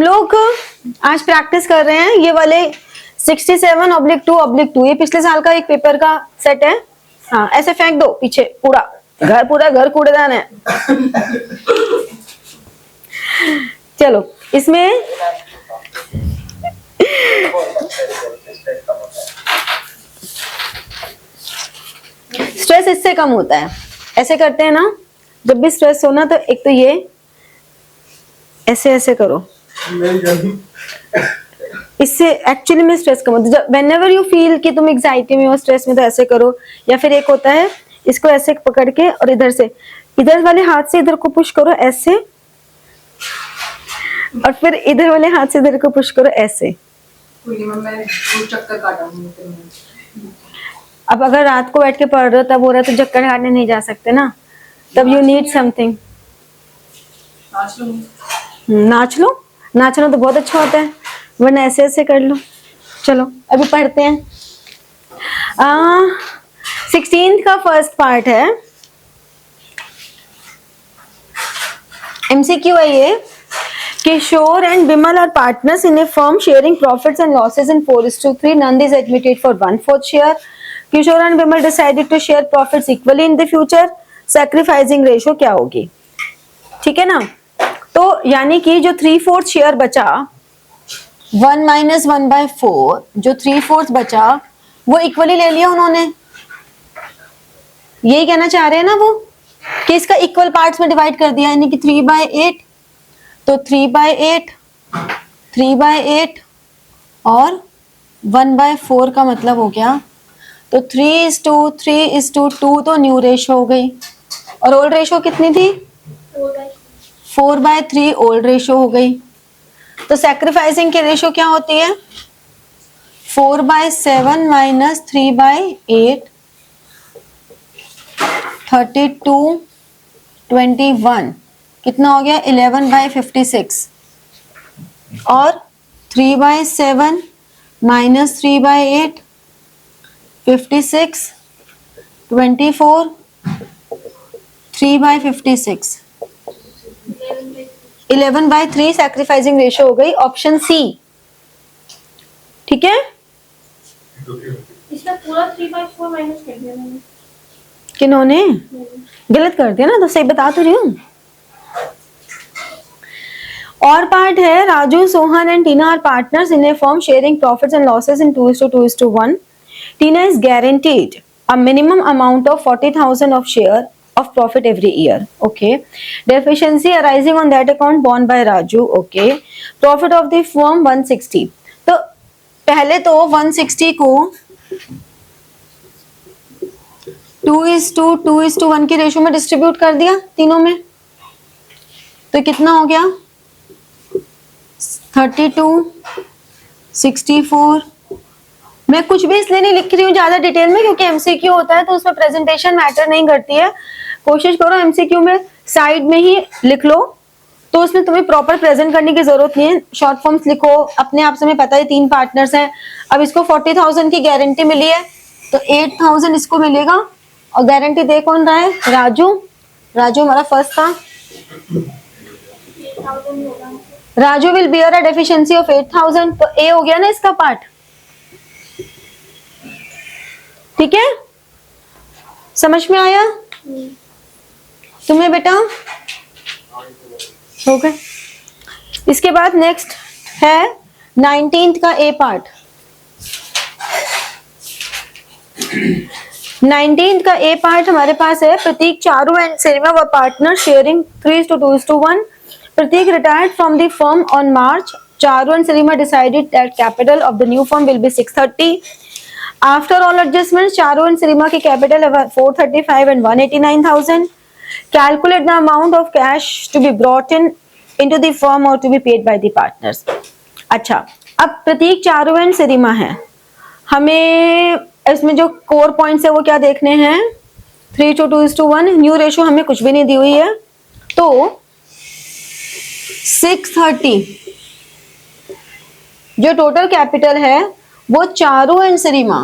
लोग आज प्रैक्टिस कर रहे हैं ये वाले 67/2/2, ये पिछले साल का एक पेपर का सेट है। हाँ, ऐसे फेंक दो पीछे, पूरा घर कूड़ेदान है। चलो इसमें स्ट्रेस इससे कम होता है। ऐसे करते हैं ना, जब भी स्ट्रेस हो ना तो एक तो ये ऐसे ऐसे करो, इससे एक्चुअली में स्ट्रेस कम होता है। व्हेनेवर यू फील कि तुम एंजाइटी में हो, स्ट्रेस में, तो ऐसे करो। या फिर एक होता है इसको ऐसे पकड़ के और इधर से, इधर वाले हाथ से इधर को पुश करो ऐसे, और फिर इधर वाले हाथ से इधर को पुश करो ऐसे। मैं चक्कर काटूंगी। अब अगर रात को बैठ के पढ़ रहे हो तब हो रहा है तो चक्कर काटने नहीं जा सकते ना, तब यू नीड समथिंग। नाचना तो बहुत अच्छा होता है, वरना ऐसे ऐसे कर लो। चलो अभी पढ़ते हैं। 16th का फर्स्ट पार्ट है, MCQ है ये। Kishore and Bimal are partners in a firm sharing profits and losses in 4:3. Nandi is admitted for 1/4 share. Kishore and Bimal decided to share profits equally in the future. Sacrificing ratio क्या होगी? ठीक है ना? तो यानी कि जो 3/4 share बचा, 1 - 1/4, जो 3/4 बचा वो इक्वली ले लिया उन्होंने। यही कहना चाह रहे हैं ना वो, कि इसका इक्वल पार्ट्स में डिवाइड कर दिया, यानी कि 3/8, तो 3/8, 3/8 और 1/4 का मतलब हो गया, तो 3:3:2 तो न्यू रेशो हो गई। और ओल्ड रेशो कितनी थी? 4/3 ओल्ड रेशो हो गई। तो सैक्रिफाइसिंग की रेशो क्या होती है? 4/7 - 3/8, 32, 21, कितना हो गया? 11/56। और 3/7 - 3/8, 56, 24, 3/56, 11/3 सैक्रिफाइसिंग रेशो हो गई। ऑप्शन सी, ठीक है। इसका पूरा 3/4 माइनस कर दिया मैंने। किन्होंने? गलत कर दिया ना, तो सही बता तो रही हूँ। और पार्ट है, Raju, Sohan and Tina are partners in a firm sharing profits and losses in 2:2:1. Tina is guaranteed a minimum amount of 40,000 of share of profit every year. Okay. Deficiency arising on that account borne by Raju. Okay. Profit of the firm 160. तो पहले तो 160 को 2:2:1 की ratio में distribute कर दिया तीनों में, तो कितना हो गया? 32, 64। मैं कुछ भी इसलिए नहीं लिख रही हूँ ज्यादा डिटेल में, क्योंकि MCQ होता है तो उसमें प्रेजेंटेशन मैटर नहीं करती है। कोशिश करो MCQ में साइड में ही लिख लो, तो उसमें तुम्हें प्रॉपर प्रेजेंट करने की जरूरत नहीं है। शॉर्ट फॉर्म्स लिखो अपने आप से, हमें पता है 3 पार्टनर्स हैं। अब इसको 40,000 की गारंटी मिली है, तो 8,000 इसको मिलेगा। और गारंटी दे कौन रहा है? राजू। राजू हमारा फर्स्ट था। Raju will bear a deficiency of 8,000, तो ए हो गया ना इसका पार्ट। ठीक है, समझ में आया तुम्हें बेटा? हो गए। इसके बाद नेक्स्ट है 19th का ए पार्ट। 19th का ए पार्ट हमारे पास है, प्रतीक, चारू एंड सिनेमा were partner sharing 3:2:1. Pratik retired from the firm on March. Charu and Salima decided that capital of the new firm will be 630. After all adjustments, Charu and Salima की capital है 435 and 189,000. Calculate the amount of cash to be brought into the firm or to be paid by the partners. अच्छा, अब प्रतीक, Charu and Salima है। हमें इसमें जो core points है वो क्या देखने हैं? 3:2:1। न्यू रेशो हमें कुछ भी नहीं दी हुई है, तो 630 जो टोटल कैपिटल है वो चारू एंड सलीमा।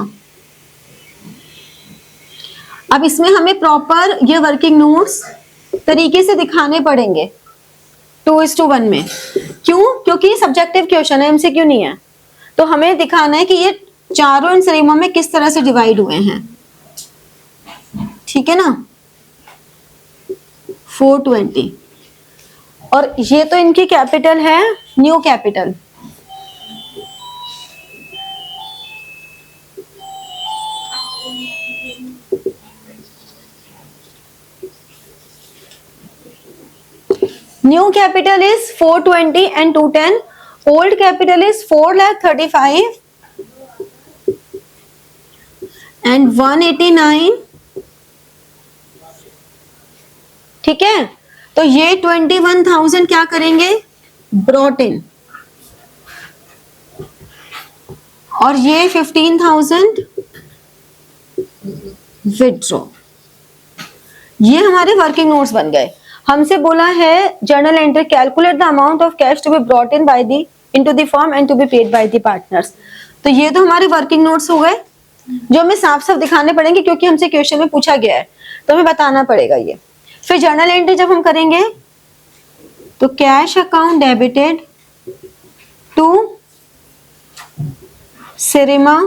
अब इसमें हमें प्रॉपर ये वर्किंग नोट्स तरीके से दिखाने पड़ेंगे 2:1 में। क्यों? क्योंकि सब्जेक्टिव क्वेश्चन है, एमसीक्यू नहीं है, तो हमें दिखाना है कि ये चारों इन सरीमा में किस तरह से डिवाइड हुए हैं, ठीक है ना। 420, और ये तो इनकी कैपिटल है new capital, new capital is 420 and 210, old capital is 4,35,000 and 189, ठीक है। तो ये 21,000 क्या करेंगे, ब्रॉट इन, और ये 15,000 विथड्रॉ। ये हमारे वर्किंग नोट्स बन गए। हमसे बोला है journal entry calculate the amount of cash to be brought in by the into the firm and to be paid by the partners. तो ये तो हमारे वर्किंग नोट्स हो गए, जो हमें साफ साफ दिखाने पड़ेंगे क्योंकि हमसे क्वेश्चन में पूछा गया है, तो हमें बताना पड़ेगा ये। फिर जर्नल एंट्री जब हम करेंगे तो cash account debited to Sirima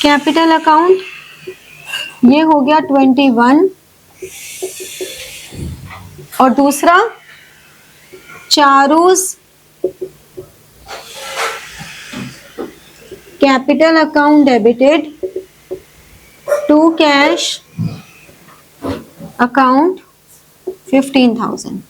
capital account, ये हो गया 21, और दूसरा Charu's capital account debited to cash account 15,000।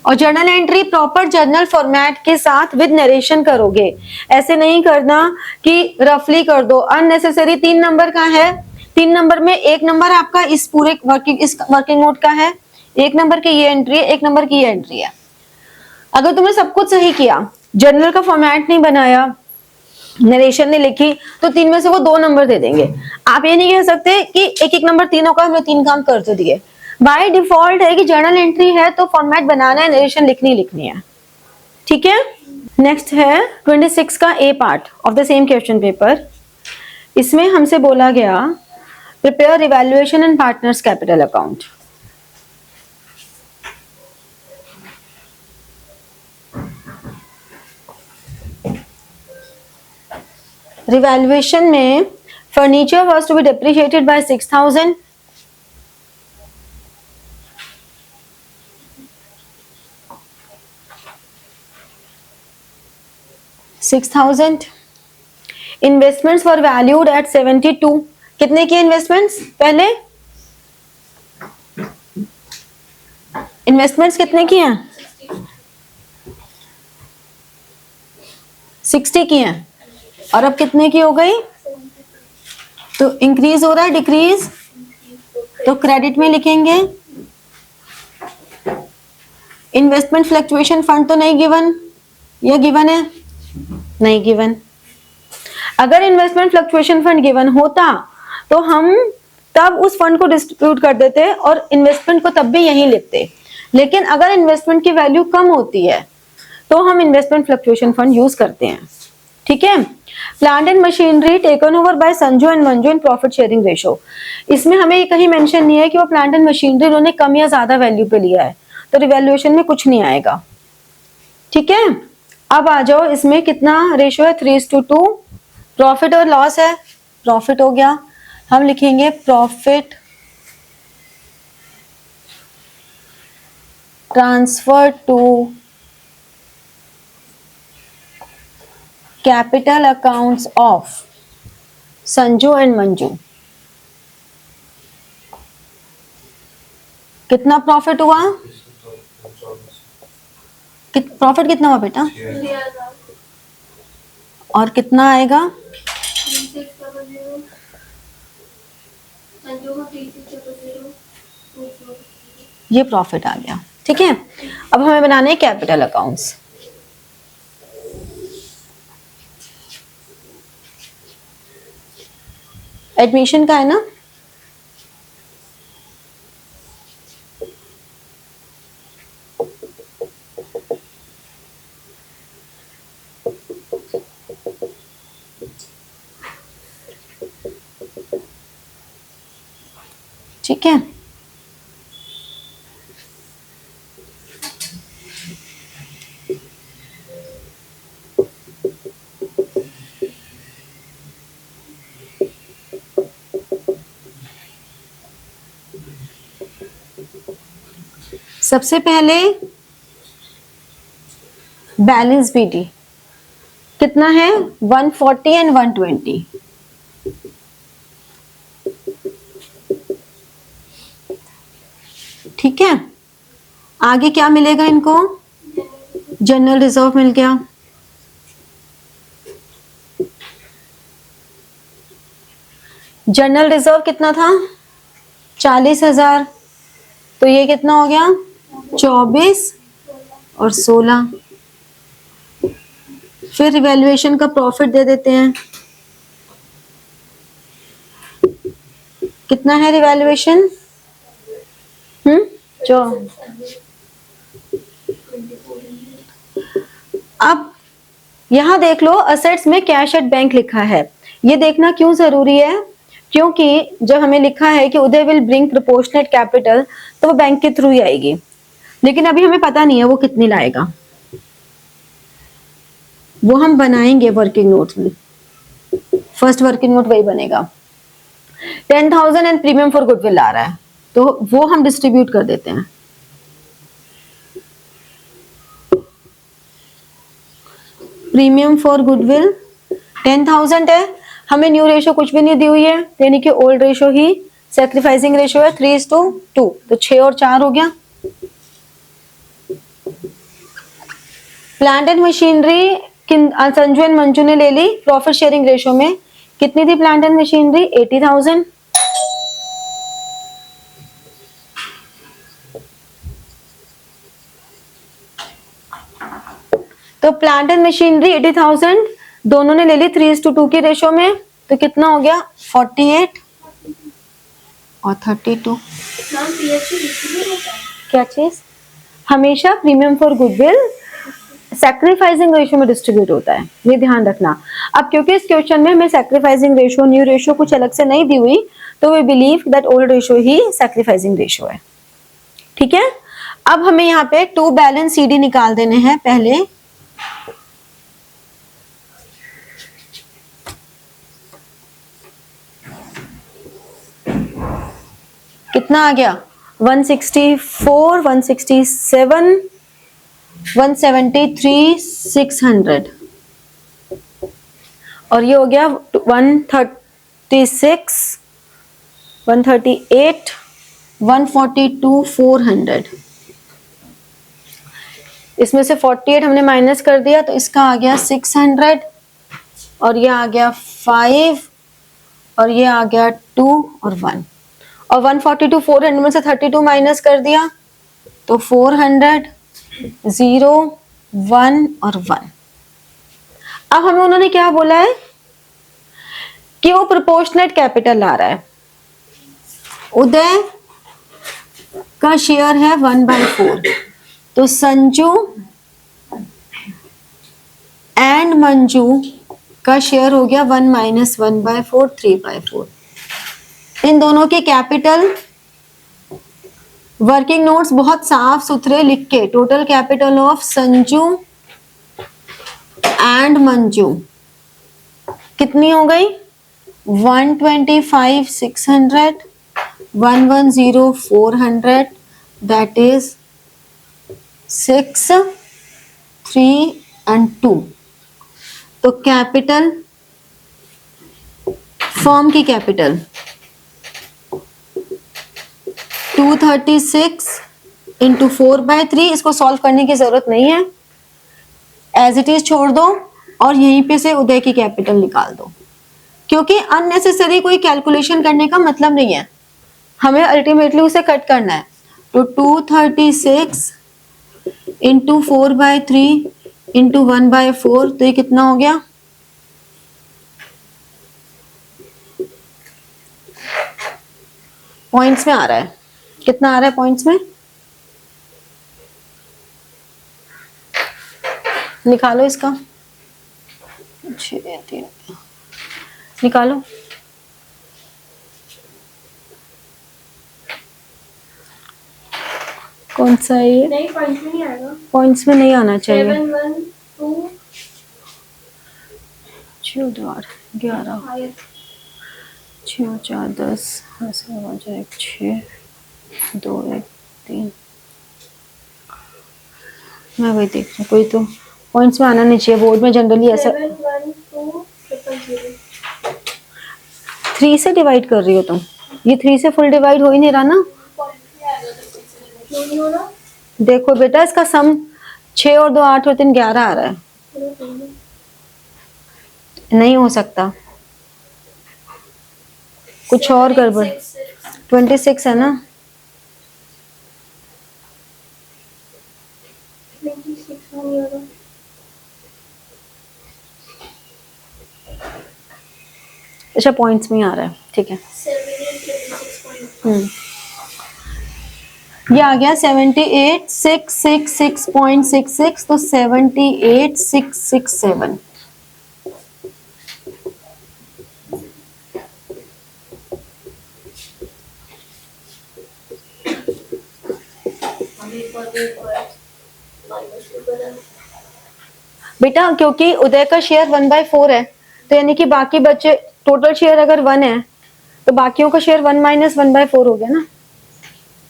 और journal entry proper journal format के साथ विद नरेशन करोगे, ऐसे नहीं करना कि रफली कर दो, अननेसेसरी। 3 नंबर का है, 3 नंबर में 1 नंबर आपका इस पूरे वर्किंग नोट का है, 1 नंबर की ये एंट्री है, 1 नंबर की ये एंट्री है। अगर तुमने सब कुछ सही किया, जर्नल का फॉर्मेट नहीं बनाया, नरेशन नहीं लिखी, तो 3 में से वो 2 नंबर दे देंगे। आप ये नहीं कह सकते कि एक एक नंबर तीनों का हमने 3 काम कर तो दिए। बाय डिफॉल्ट है कि जर्नल एंट्री है तो फॉर्मेट बनाना है, नरेशन लिखनी है, ठीक है। नेक्स्ट है 26 का ए part of the same question paper. इसमें हमसे बोला गया prepare revaluation and partners capital account. Revaluation में furniture was to be depreciated by 6,000, investments were valued at 72। कितने की इन्वेस्टमेंट्स, पहले इन्वेस्टमेंट्स कितने की हैं, 60 की हैं, और अब कितने की हो गई, तो इंक्रीज हो रहा है डिक्रीज, तो क्रेडिट में लिखेंगे। इन्वेस्टमेंट फ्लक्चुएशन फंड तो नहीं गिवन, ये गिवन है, नहीं गिवन। अगर इन्वेस्टमेंट फ्लक्चुएशन फंड गिवन होता तो हम तब उस फंड को डिस्ट्रीब्यूट कर देते और इन्वेस्टमेंट को तब भी यहीं लिखते, लेकिन अगर इन्वेस्टमेंट की वैल्यू कम होती है तो हम इन्वेस्टमेंट फ्लक्चुएशन फंड यूज करते हैं, ठीक है। Plant and machinery taken over by Sanju and Manju in profit sharing ratio. इसमें हमें ये कहीं मेंशन नहीं है कि वो प्लांट एंड मशीनरी उन्होंने कम या ज्यादा वैल्यू पे लिया है, तो रिवैल्यूएशन में कुछ नहीं आएगा, ठीक है। अब आ जाओ, इसमें कितना रेशो है, 3:2। प्रॉफिट और लॉस है, प्रॉफिट हो गया, हम लिखेंगे profit transfer to capital accounts of Sanju and Manju. कितना प्रॉफिट हुआ, प्रॉफिट कितना हुआ बेटा, और कितना आएगा, ये प्रॉफिट आ गया, ठीक है। अब हमें बनाने हैं कैपिटल अकाउंट्स। एडमिशन का है ना, ठीक है। सबसे पहले बैलेंस बीडी कितना है 140 एंड 120। ठीक है, आगे क्या मिलेगा इनको, जनरल रिजर्व मिल गया। जनरल रिजर्व कितना था 40,000, तो ये कितना हो गया 24 और 16। फिर रिवैल्यूएशन का प्रॉफिट दे देते हैं, कितना है रिवैल्यूएशन जो अब यहां देख लो असेट्स में कैश एट बैंक लिखा है। ये देखना क्यों जरूरी है, क्योंकि जब हमें लिखा है कि उदय विल ब्रिंग प्रोपोर्शनेट कैपिटल तो वो बैंक के थ्रू ही आएगी, लेकिन अभी हमें पता नहीं है वो कितनी लाएगा, वो हम बनाएंगे वर्किंग नोट में। फर्स्ट वर्किंग नोट वही बनेगा। 10,000 एंड प्रीमियम फॉर गुडविल आ रहा है, तो वो हम डिस्ट्रीब्यूट कर देते हैं। प्रीमियम फॉर गुडविल 10,000 है, हमें न्यू रेशो कुछ भी नहीं दी हुई है, यानी कि ओल्ड रेशो ही सैक्रिफाइसिंग रेशो है 3:2, तो 6 और 4 हो गया। Plant and machinery Sanju and Manju ने ले ली प्रॉफिट शेयरिंग रेशो में, कितनी थी प्लांट एंड मशीनरी 80,000। तो प्लांट एंड मशीनरी 80,000 दोनों ने ले ली 3:2 की रेशो में, तो कितना हो गया 48 और 32। मैम पीएचसी डिस्ट्रीब्यूट होता है। क्या चीज, हमेशा premium for goodwill sacrificing ratio में डिस्ट्रीब्यूट होता है, ये ध्यान रखना। अब क्योंकि इस क्वेश्चन में हमें सैक्रिफाइसिंग रेशियो न्यू रेशियो कुछ अलग से नहीं दी हुई, तो we believe that old ratio ही सैक्रिफाइसिंग रेशियो है। ठीक है, अब हमें यहाँ पे 2 बैलेंस सीडी निकाल देने हैं पहले। कितना आ गया 164, 167, 173, 600, और ये हो गया 136, 138, 142, 400। इसमें से 48 हमने माइनस कर दिया, तो इसका आ गया 600, और ये आ गया 5, और ये आ गया 2 और 1, और 142 400 में से 32 माइनस कर दिया, तो 400, 0, 1 और 1। अब हमें उन्होंने क्या बोला है कि वो प्रोपोर्शनेट कैपिटल ला रहा है। उदय का शेयर है 1/4, तो संजू एंड मंजू का शेयर हो गया 1 - 1/4, 3/4। इन दोनों के कैपिटल वर्किंग नोट्स बहुत साफ सुथरे लिख के, total capital of Sanju and Manju कितनी हो गई 125, 600, 110, 400, दैट इज 6, 3 and 2। तो कैपिटल फर्म की कैपिटल 236 इंटू 4/3। इसको सॉल्व करने की जरूरत नहीं है, एज इट इज छोड़ दो और यहीं पे से उदय की कैपिटल निकाल दो, क्योंकि अननेसेसरी कोई कैलकुलेशन करने का मतलब नहीं है, हमें अल्टीमेटली उसे कट करना है। तो 236 इंटू 4/3 इंटू 1/4, तो ये कितना हो गया पॉइंट्स में आ रहा है, कितना आ रहा है पॉइंट्स में, निकालो इसका 6, 3 निकालो। कौन सा है ये, नहीं पॉइंट में नहीं आएगा। पॉइंट्स में नहीं आना चाहिए। 7, 1, 2 14, 11, 6, 4, 10, 1, 6, 2, 1, 3, मैं वही देख रही हूँ, कोई तो पॉइंट्स में आना नहीं चाहिए, बोर्ड में जनरली ऐसा 712000। 3 से डिवाइड कर रही हो तुम, ये 3 से फुल डिवाइड हो ही नहीं रहा ना। क्यों नहीं हो रहा? देखो बेटा इसका सम 6 और 2 8 और 3 11 आ रहा है, नहीं हो सकता, कुछ और गड़बड़। 26 है ना, 26 नहीं हो रहा। अच्छा पॉइंट्स में ही आ रहा है, ठीक है। 7836.5। ये आ गया 78,666.66, तो 78,667। बेटा क्योंकि उदय का शेयर 1/4 है, तो यानी कि बाकी बच्चे टोटल शेयर अगर 1 है तो बाकियों का शेयर 1 - 1/4 हो गया ना।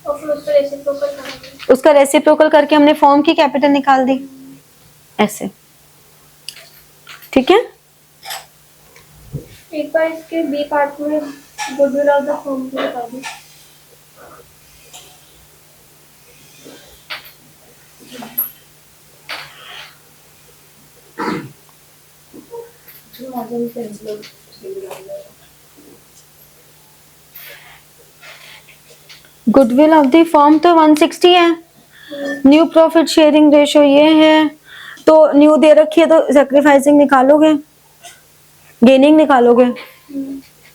और फिर उसका रेसिप्रोकल करेंगे। उसका रेसिप्रोकल करके हमने फॉर्म की कैपिटल निकाल दी ऐसे, ठीक है। एक बार इसके बी पार्ट में गुडविल ऑफ द फर्म को बता दी। गुडविल ऑफ द फर्म तो 160 है, न्यू प्रॉफिट शेयरिंग रेशो ये है, तो न्यू दे रखी है तो सैक्रिफाइसिंग निकालोगे, गेनिंग निकालोगे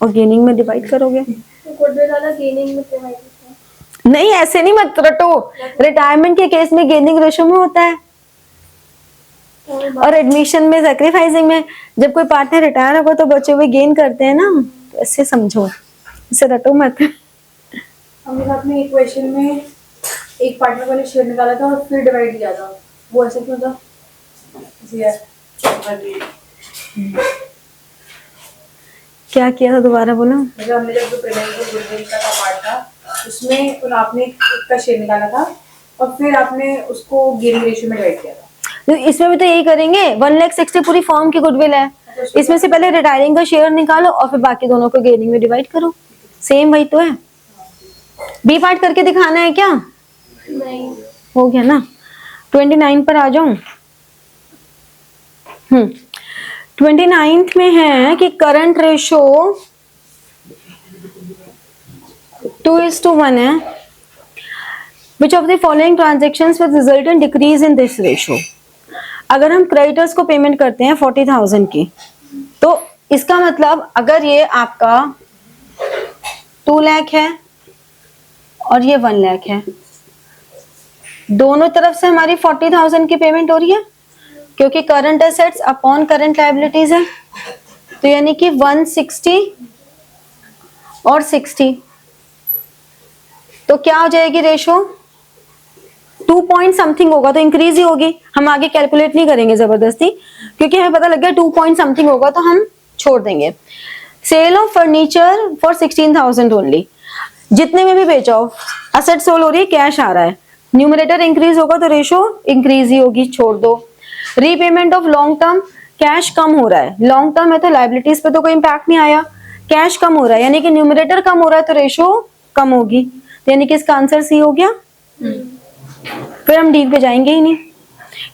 और गेनिंग में डिवाइड करोगे। तो गुडविल वाला गेनिंग में डिवाइड होता है। नहीं ऐसे नहीं मत रटो, रिटायरमेंट के केस में गेनिंग रेशो में होता है और एडमिशन में सैक्रिफाइसिंग में। जब कोई पार्टनर रिटायर होगा तो बच्चे हुए गेन करते हैं ना, तो ऐसे समझो, इसे रटो मत। हमने साथ में एक क्वेश्चन में एक पार्टनर को शेयर निकाला था और फिर डिवाइड किया था, वो ऐसे क्यों था? क्या किया था दोबारा बोलो। मतलब हमने जब जो पेमेंट को गुडविल का पार्ट था उसमें और आपने एक का शेयर निकाला था और फिर आपने उसको गेनिंग रेशियो में डिवाइड किया था। तो इसमें भी तो यही करेंगे, 1,60,000 पूरी फॉर्म की गुडविल है, इसमें से पहले रिटायरिंग का शेयर निकालो और फिर बाकी दोनों को गेनिंग में डिवाइड करो, सेम वही तो है। बी पार्ट करके दिखाना है क्या? नहीं। हो गया ना। 29 पर आ जाऊं। 29th में है कि करंट रेशो 2:1 है, which of the following transactions will result in decrease in this ratio. अगर हम क्रेडिटर्स को पेमेंट करते हैं 40,000 की, तो इसका मतलब अगर ये आपका 2 लाख है और ये 1 लाख है, दोनों तरफ से हमारी 40,000 की पेमेंट हो रही है, क्योंकि current assets upon current liabilities है, तो यानी कि 160 और 60, तो क्या हो जाएगी रेशो? 2 पॉइंट समथिंग होगा तो इंक्रीज ही होगी, हम आगे कैलकुलेट नहीं करेंगे जबरदस्ती, क्योंकि हमें पता लग गया 2 पॉइंट समथिंग होगा तो हम छोड़ देंगे। Sale of furniture for 16,000 only, जितने में भी बेचाओ असेट सोल हो रही है, कैश आ रहा है, न्यूमरेटर इंक्रीज होगा तो रेशो इंक्रीज ही होगी, छोड़ दो। Repayment of long term, cash कम हो रहा है, लॉन्ग टर्म है तो लायबिलिटीज पे तो कोई इंपैक्ट नहीं आया, कैश कम हो रहा है यानी कि न्यूमरेटर कम हो रहा है तो रेशो कम होगी, तो यानी कि इसका आंसर सी हो गया। फिर हम डी पे जाएंगे ही नहीं,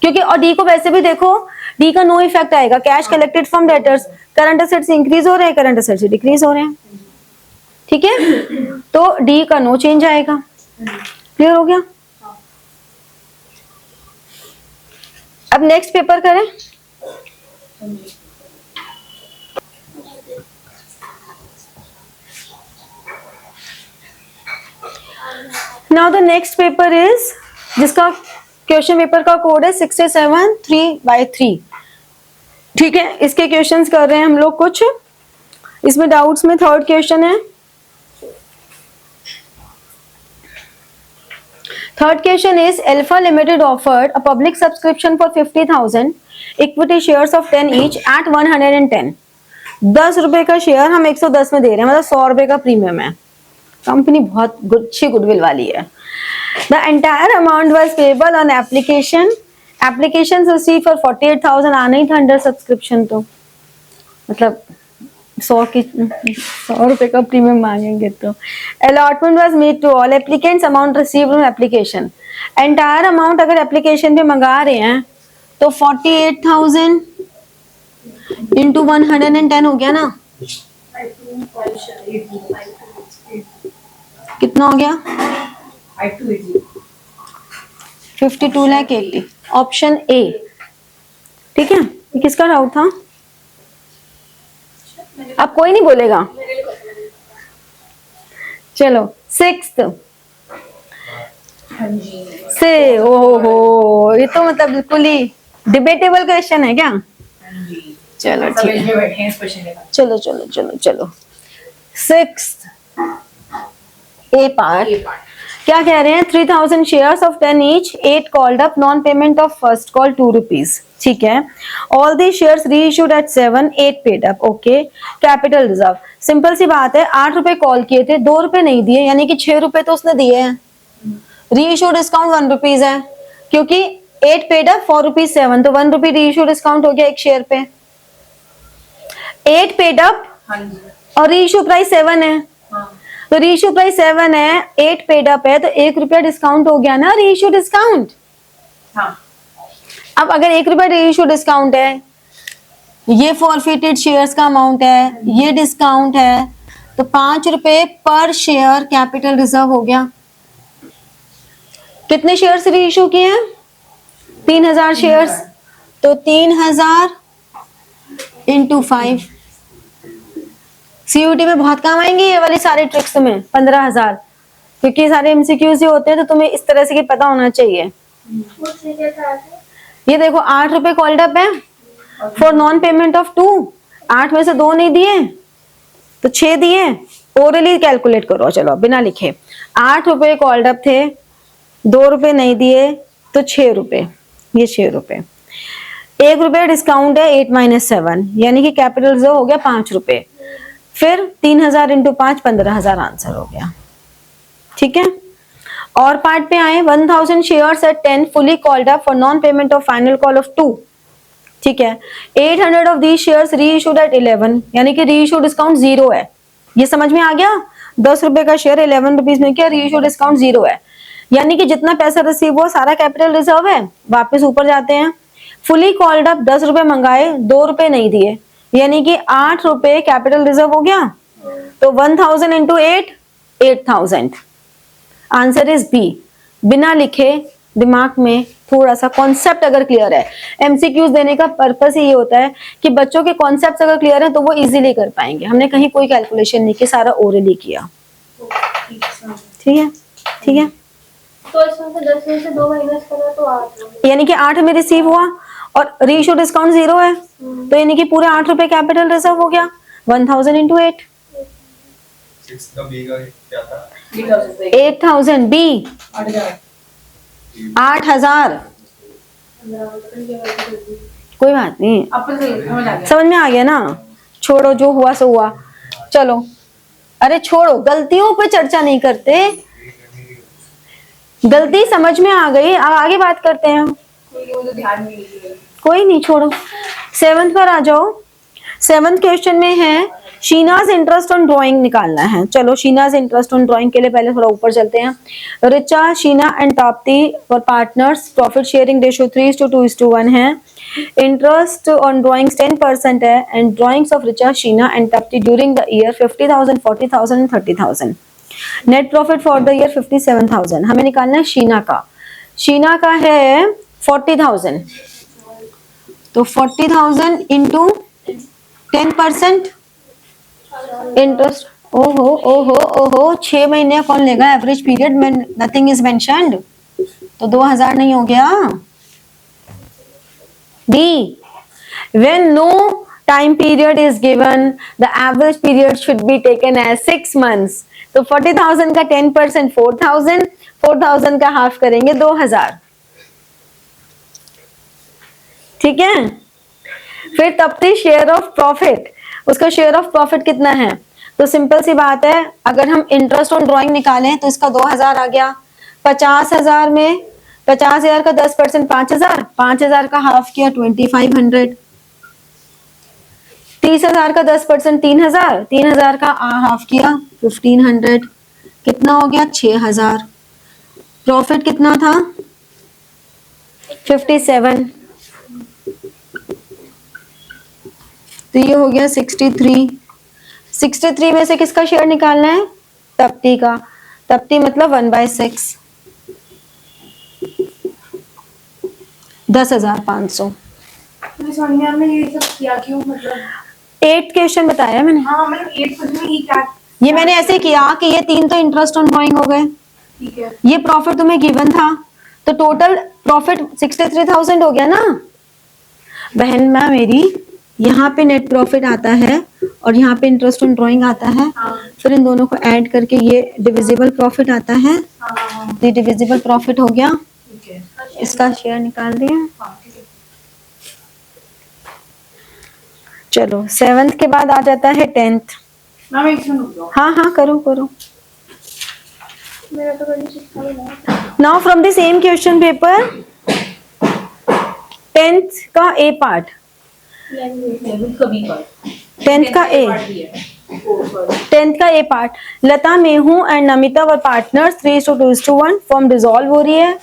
क्योंकि और डी को वैसे भी देखो, डी का नो इफेक्ट आएगा, cash collected from debtors, current assets increase हो रहे हैं, करंट एसेट्स डिक्रीज हो रहे हैं, ठीक है, तो डी का नो चेंज आएगा। क्लियर हो गया? अब नेक्स्ट पेपर करें। Now the next paper is, जिसका क्वेश्चन पेपर का कोड है 67-3/3, ठीक है। इसके क्वेश्चंस कर रहे हैं हम लोग कुछ, इसमें डाउट्स में थर्ड क्वेश्चन है। Third question is Alpha Limited offered a public subscription for 50,000 equity shares of 10 each at 110। 10 रुपए का शेयर हम 110 में दे रहे हैं, मतलब 100 रुपए का प्रीमियम है। कंपनी बहुत अच्छी गुडविल वाली है। The entire amount was payable on application application receive for 48,000 आना ही था अंडर सब्सक्रिप्शन, तो मतलब 100 रुपए का प्रीमियम मांगेंगे तो। Allotment was made to all applicants, amount received from application, entire amount अगर एप्लीकेशन पे मंगा रहे हैं तो 48,000 इंटू 110 हो गया ना, कितना हो गया? 52 लाख 80, ऑप्शन ए। ठीक है, ये किसका डाउट था? अब कोई नहीं बोलेगा। चलो सिक्स्थ से, ओहो ये तो मतलब बिल्कुल ही डिबेटेबल क्वेश्चन है क्या? चलो सब ठीक है, इसमें बैठे हैं इस क्वेश्चन के बाद। चलो चलो चलो चलो। सिक्स्थ ए पार्ट ये पार्ट क्या कह रहे हैं? 3,000 shares of 10 each, 8 called up, non payment of first call 2 rupees. ठीक है, all the shares reissued at 7, 8 paid up. Okay, capital reserve, simple सी बात है, 8 रुपए कॉल किए थे, 2 रुपए नहीं दिए, यानी कि 6 रुपए तो उसने दिए हैं। री इशू डिस्काउंट 1 रुपीज है, क्योंकि 8 पेड अप 4 रुपीज 7, तो 1 रुपी री इशू डिस्काउंट हो गया एक शेयर पे। 8 पेड अप हाँ जी और री इशू प्राइस 7 है, हाँ तो री इशू प्राइस 7 है, 8 पेड अप है, तो 1 रुपया डिस्काउंट हो गया ना री इशू डिस्काउंट। हाँ अब अगर 1 रुपया री इशू डिस्काउंट है, ये फॉरफिटेड शेयर्स का अमाउंट है, ये डिस्काउंट है, तो 5 रुपए पर शेयर कैपिटल रिजर्व हो गया। कितने शेयर्स री इशू किए हैं? 3,000 शेयर्स, तो 3,000 इंटू 5। सीयूटी में बहुत काम आएंगी ये वाली सारी ट्रिक्स तुम्हें। 15,000, क्योंकि सारे एमसीक्यूज ही होते हैं, तो तुम्हें इस तरह से पता होना चाहिए। वो सीधे था। ये देखो 8 रुपए कॉल्ड अप है फॉर नॉन पेमेंट ऑफ 2, 8 में से 2 नहीं दिए तो 6 दिए। ओरली कैलकुलेट करो, चलो बिना लिखे। 8 रुपए कॉल्ड अप थे, 2 रुपए नहीं दिए तो 6 रुपए, ये 6 रुपए। 1 रुपए डिस्काउंट है, 8 माइनस 7, यानी कि कैपिटल रिजर्व हो गया 5 रुपए। फिर 3,000 इंटू 5, 15,000 आंसर हो गया। ठीक है, और पार्ट पे आए। 1,000 shares at 10 fully called up for non payment of final call of 2। ठीक है, 800 of these shares reissued eight 11, यानी कि री इशू डिस्काउंट 0 है। ये समझ में आ गया? 10 रुपए का शेयर 11 रुपीज में क्या, री इशू डिस्काउंट 0 है, यानी कि जितना पैसा रिसीव हुआ सारा कैपिटल रिजर्व है। वापस ऊपर जाते हैं। फुली कॉल्ड अप 10 रुपए मंगाए, 2 रुपए नहीं दिए, यानी कि 8 रुपए कैपिटल रिजर्व हो गया। तो 1,000 इंटू 8, 8,000। Answer is B. बिना लिखे, दिमाग में थोड़ा सा कॉन्सेप्ट अगर क्लियर है, एमसीक्यूज देने का पर्पस ही ये होता है कि बच्चों के कॉन्सेप्ट अगर क्लियर है तो वो इजीली कर पाएंगे। हमने कहीं कोई कैलकुलेशन नहीं की, सारा ओरली किया। ठीक है, ठीक है, तो इसमें से 10 में से 2 माइनस करा तो 8 यानी कि 8 में रिसीव हुआ और रीइशू डिस्काउंट 0 है, तो यानी कि पूरे 8 रुपए कैपिटल रिजर्व हो गया। 1,000 इंटू 8, 6 का बी का क्या था? 8,000 बी, 8,000। कोई बात नहीं, अपन से समझ आ गया। समझ में आ गया ना। छोड़ो, जो हुआ सो हुआ। चलो, अरे छोड़ो, गलतियों पे चर्चा नहीं करते। गलती समझ में आ गई, अब आगे बात करते हैं। वो तो ध्यान में नहीं दिया। कोई नहीं, छोड़ो। 7th पर आ जाओ। 7th क्वेश्चन में है शीनाज इंटरेस्ट ऑन ड्राइंग निकालना है। चलो, शीनाज इंटरेस्ट ऑन ड्राइंग के लिए पहले थोड़ा ऊपर चलते हैं। Richa, Sheena and Tapti for partners, profit sharing ratio 3:2:1 है। इंटरेस्ट ऑन ड्राइंग्स 10% है and drawings of Richa, Sheena and Tapti during the year 50,000, 40,000 and 30,000। Net profit for the year 57,000। हमें निकालना है शीना का। शीना का है 40,000, तो 40,000 इंटू 10% इंटरेस्ट। ओहो ओहो ओहो, 6 महीने कौन लेगा? एवरेज पीरियड में नथिंग इज मेंशन्ड, तो 2,000 नहीं हो गया। D, when no time period is given, the average period should be taken as 6 months. तो 40,000 का 10% 4,000, 4,000 का हाफ करेंगे 2,000। ठीक है, फिर तप्ती शेयर ऑफ प्रॉफिट, उसका शेयर ऑफ प्रॉफिट कितना है? तो सिंपल सी बात है, अगर हम इंटरेस्ट ऑन ड्राइंग निकालें तो इसका 2,000 आ गया। 50,000 में 50,000 का 10% 5,000, 5,000 का हाफ किया 2,500, 30,000 का 10% 3,000, 3,000 का हाफ किया 1,500, कितना हो गया 6,000। प्रॉफिट कितना था 57, तो ये हो गया 63। 63 में से किसका शेयर निकालना है, तप्ती का। तप्ती मतलब 1/6, 10,500। तो सोनिया ने ये सब किया क्यों, मतलब 8th क्वेश्चन बताया मैंने। हाँ मतलब 8 में ये क्या, ये मैंने ऐसे किया कि ये 3 तो इंटरेस्ट ऑन ड्रॉइंग हो गए, ठीक है ये प्रॉफिट तुम्हें गिवन था, तो टोटल प्रॉफिट 63,000 हो गया ना बहन माँ मेरी। यहाँ पे नेट प्रॉफिट आता है और यहाँ पे इंटरेस्ट ऑन ड्रॉइंग आता है, हाँ फिर इन दोनों को ऐड करके ये डिविजिबल प्रॉफिट आता है। हाँ ये डिविजिबल प्रॉफिट हो गया, ठीक है इसका शेयर निकाल दिया। हाँ ठीक है। चलो 7th के बाद आ जाता है 10th। मैम एक मिनट रुक जाओ। हाँ हाँ करो करो। मेरा तो कभी सीखा भी नहीं। Now from the same question paper 10th का ए पार्ट, 11 कभी पर 10th का ए, 10th का ए part. Lata, Mehu and Namita were partners, 3:2:1, firm dissolve हो रही है।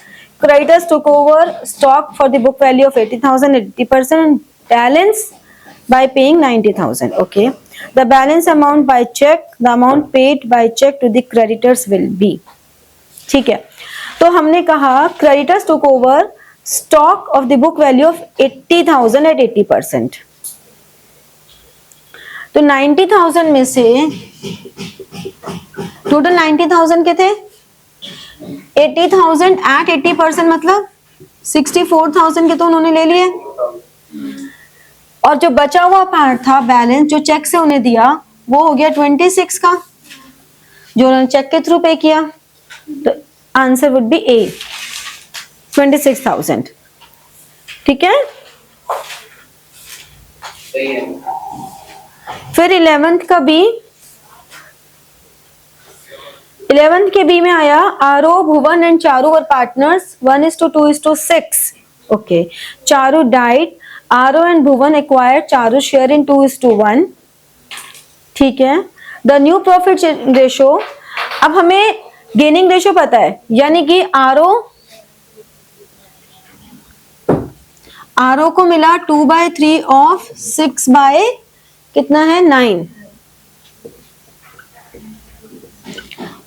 Creditors took over stock for the book value of 80,000 at 80% balance by paying 90,000. Okay, the balance amount by check, the amount paid by check to the creditors will be. ठीक है, तो हमने कहा creditors took over stock of the book value of 80,000 at 80%. तो 90,000 में से total 90,000 के थे, 80,000 at 80% मतलब 64,000 के तो उन्होंने ले लिए, और जो बचा हुआ पार्ट था बैलेंस जो चेक से उन्हें दिया वो हो गया 26 का, जो उन्होंने चेक के थ्रू पे किया। तो आंसर वुड बी ए, 26,000। ठीक है, फिर 11th का बी, 11th के बी में आया Aaro, Bhuvan and Charu were partners, 1:2:6। Okay, Charu died, Aaro and Bhuvan acquired Charu share in 2:1। ठीक है, द न्यू प्रॉफिट रेशो, अब हमें गेनिंग रेशो पता है, यानी कि आरो को मिला 2/3 ऑफ 6 बाय कितना है 9,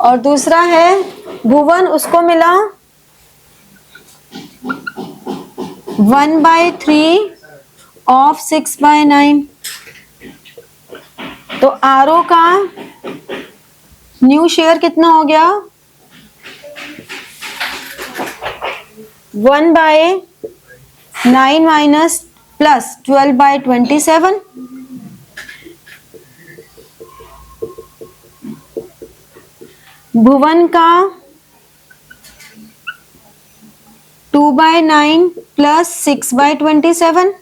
और दूसरा है भुवन, उसको मिला 1/3 ऑफ 6/9। तो आरो का न्यू शेयर कितना हो गया 1/9 माइनस प्लस 12/27। भुवन का 2/9 प्लस 6/27।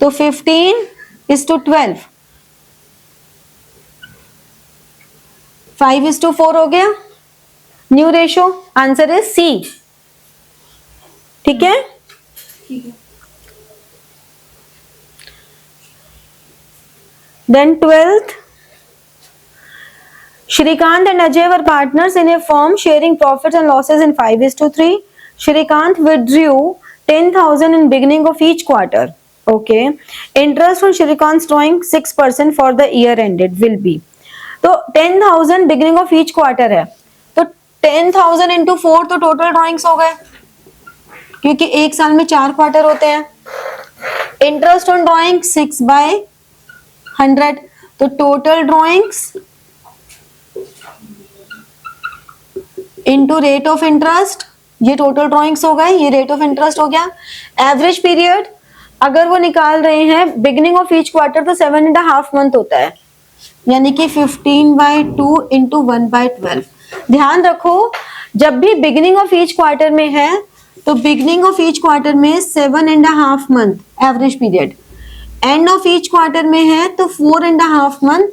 तो 15:12, 5:4 हो गया new ratio. Answer is C. ठीक है, ठीक है। Then 12th, Shrikant and Ajay were partners in a firm sharing profits and losses in 5:3. Shrikant withdrew 10,000 in beginning of each quarter. Okay. Interest on Shrikant's drawing 6% for the year ended will be. तो 10,000 beginning of each quarter है, तो 10,000 into 4 तो total drawings हो गए, क्योंकि एक साल में 4 क्वार्टर होते हैं। इंटरेस्ट ऑन ड्रॉइंग 6/100, तो total drawings into rate of interest, ये टोटल ड्रॉइंग्स हो गए, ये रेट ऑफ इंटरेस्ट हो गया। एवरेज पीरियड अगर वो निकाल रहे हैं बिगिनिंग ऑफ ईच क्वार्टर तो 7.5 मंथ होता है, यानी कि 15/2 इंटू 1/12। ध्यान रखो जब भी बिगिनिंग ऑफ ईच क्वार्टर में है तो बिगिनिंग ऑफ ईच क्वार्टर में 7.5 month average period, end of each quarter में है तो 4.5 मंथ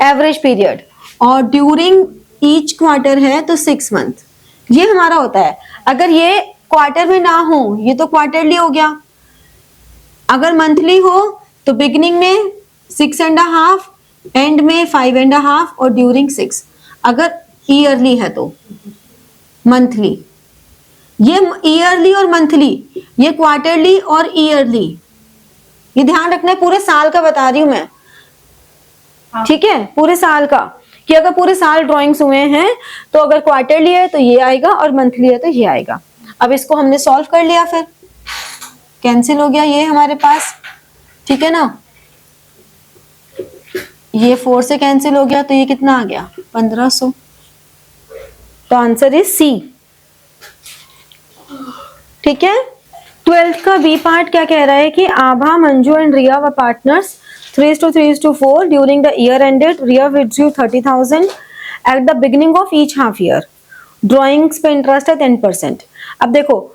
एवरेज पीरियड, और ड्यूरिंग ईच क्वार्टर है तो 6 मंथ। ये हमारा होता है। अगर ये क्वार्टर में ना हो, ये तो क्वार्टरली हो गया। अगर मंथली हो तो बिगिनिंग में 6.5, एंड में 5.5 और ड्यूरिंग 6। अगर ईयरली है तो मंथली, ये ईयरली और मंथली, ये क्वार्टरली और ईयरली। ये ध्यान रखना है, पूरे साल का बता रही हूं मैं, हाँ। ठीक है, पूरे साल का, कि अगर पूरे साल ड्राइंग्स हुए हैं तो अगर क्वार्टरली है तो ये आएगा और मंथली है तो ये आएगा। अब इसको हमने सॉल्व कर लिया, फिर कैंसिल हो गया ये हमारे पास, ठीक है ना। ये 4 से कैंसिल हो गया तो ये कितना आ गया 1500। तो आंसर इज सी, ठीक है। 12th का बी पार्ट क्या कह रहा है कि Abha, Manju and Riya were partners 3:3:4 during the year ended. Riya withdrew 30,000 at the beginning of each half year. Drawings पे इंटरेस्ट है 10%। अब देखो,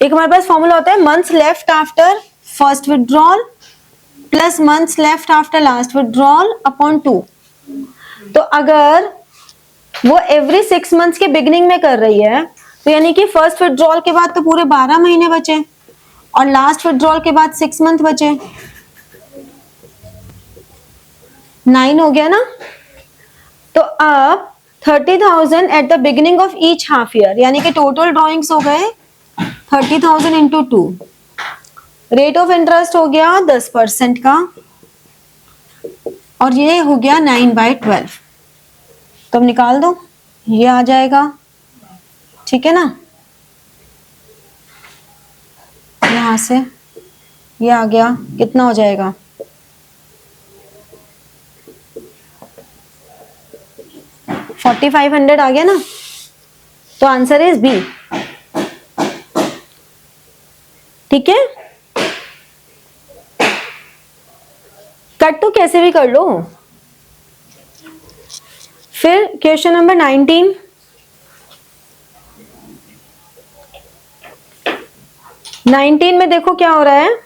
एक हमारे पास फॉर्मूला होता है months left after first withdrawal plus months left after last withdrawal upon 2। तो अगर वो एवरी 6 मंथ्स के बिगिनिंग में कर रही है तो यानी कि फर्स्ट विथड्रॉल के बाद तो पूरे 12 महीने बचे और लास्ट विथड्रॉल के बाद 6 मंथ बचे, 9 हो गया ना। तो अब 30,000 at the beginning of each half year, यानी कि टोटल ड्राइंग्स हो गए 30,000 इंटू 2। रेट ऑफ इंटरेस्ट हो गया 10% का, और ये हो गया 9/12। तो अब निकाल दो, ये आ जाएगा, ठीक है ना। यहां से ये आ गया, कितना हो जाएगा 4500 आ गया ना। तो आंसर इज बी, ठीक है। कट तो कैसे भी कर लो। फिर क्वेश्चन नंबर 19। में देखो क्या हो रहा है।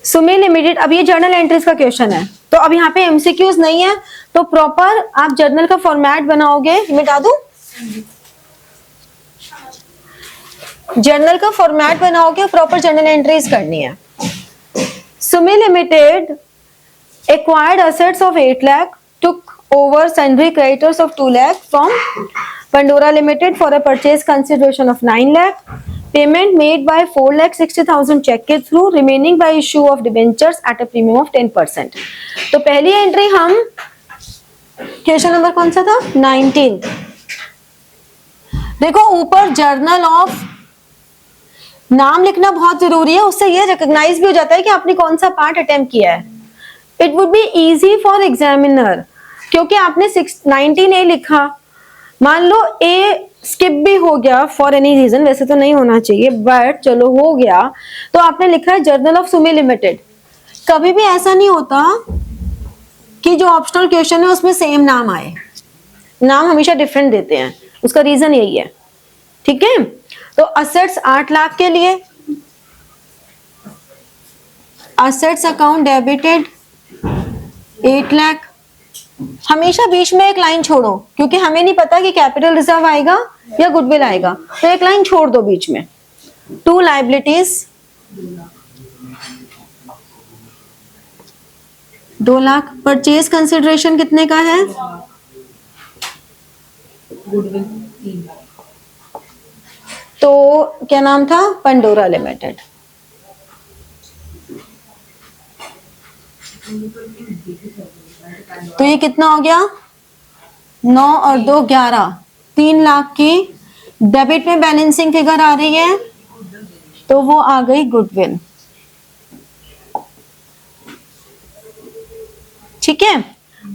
सुमी लिमिटेड, अब ये जर्नल एंट्रीज का क्वेश्चन है, तो अब यहाँ पे एमसीक्यूज नहीं है, तो प्रॉपर आप जर्नल का फॉर्मेट बनाओगे। मिटा दूं, जर्नल का फॉर्मेट बनाओगे, प्रॉपर जर्नल एंट्रीज करनी है। Sumi limited acquired assets of 8 lakh, took over sundry creditors of 2 lakh from Pandora Limited for a purchase consideration of 9 lakh. Payment made by 4,60,000 check it through, remaining by issue of debentures at a premium of 10%. तो पहली entry हम, question number कौन सा था 19। देखो ऊपर journal of नाम लिखना बहुत जरूरी है, उससे ये रिकॉग्नाइज भी हो जाता है कि आपने कौन सा पार्ट अटेम्प्ट किया है। It would be easy for examiner, क्योंकि आपने 19A लिखा, मान लो ए स्किप भी हो गया फॉर एनी रीजन, वैसे तो नहीं होना चाहिए बट चलो हो गया, तो आपने लिखा है जर्नल ऑफ सुमी लिमिटेड। कभी भी ऐसा नहीं होता कि जो ऑप्शनल क्वेश्चन है उसमें सेम नाम आए, नाम हमेशा डिफरेंट देते हैं, उसका रीजन यही है, ठीक है। तो असेट्स 8 लाख के लिए, असेट्स अकाउंट डेबिटेड 8 लाख। हमेशा बीच में एक लाइन छोड़ो, क्योंकि हमें नहीं पता कि कैपिटल रिजर्व आएगा या गुडविल आएगा, तो एक लाइन छोड़ दो बीच में। 2 लायबिलिटीज 2 लाख। परचेज कंसिडरेशन कितने का है, गुडविल 3 लाख। तो क्या नाम था, पंडोरा लिमिटेड। तो ये कितना हो गया 9 और 2 11, 3 लाख की डेबिट में बैलेंसिंग फिगर आ रही है, तो वो आ गई गुडविल, ठीक है।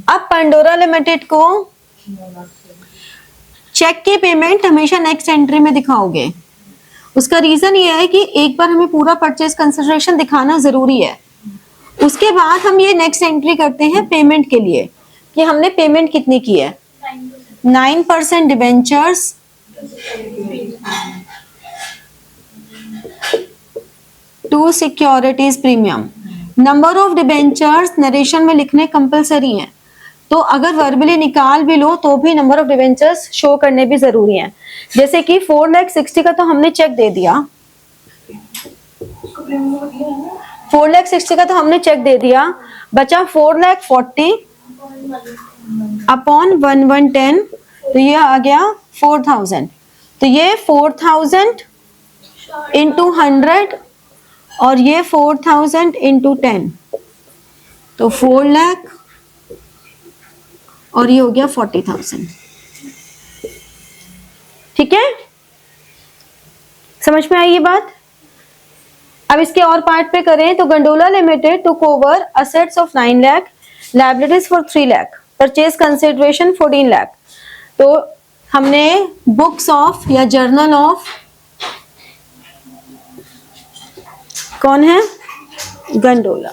अब पंडोरा लिमिटेड को चेक की पेमेंट हमेशा नेक्स्ट एंट्री में दिखाओगे। उसका रीजन ये है कि एक बार हमें पूरा परचेज कंसिडरेशन दिखाना जरूरी है, उसके बाद हम ये नेक्स्ट एंट्री करते हैं पेमेंट के लिए कि हमने पेमेंट कितनी की है। 9% debentures, to securities premium. Number of debentures narration में लिखने कंपलसरी हैं, तो अगर वर्बली निकाल भी लो तो भी नंबर ऑफ डिबेंचर्स शो करने भी जरूरी हैं। जैसे कि 4,60,000 का तो हमने चेक दे दिया, 4,60,000 का तो हमने चेक दे दिया, बचा 4,40,000 अपॉन 1,110, तो ये आ गया 4,000। तो ये 4,000 इंटू 100 और ये 4,000 इंटू 10, तो 4 लाख और ये हो गया 40,000। ठीक है, समझ में आई ये बात। अब इसके और पार्ट पे करें तो Gondola limited to cover assets of 9 lakh, liabilities for 3 lakh, purchase consideration 14 lakh. तो हमने बुक्स ऑफ या जर्नल ऑफ, कौन है, गंडोला,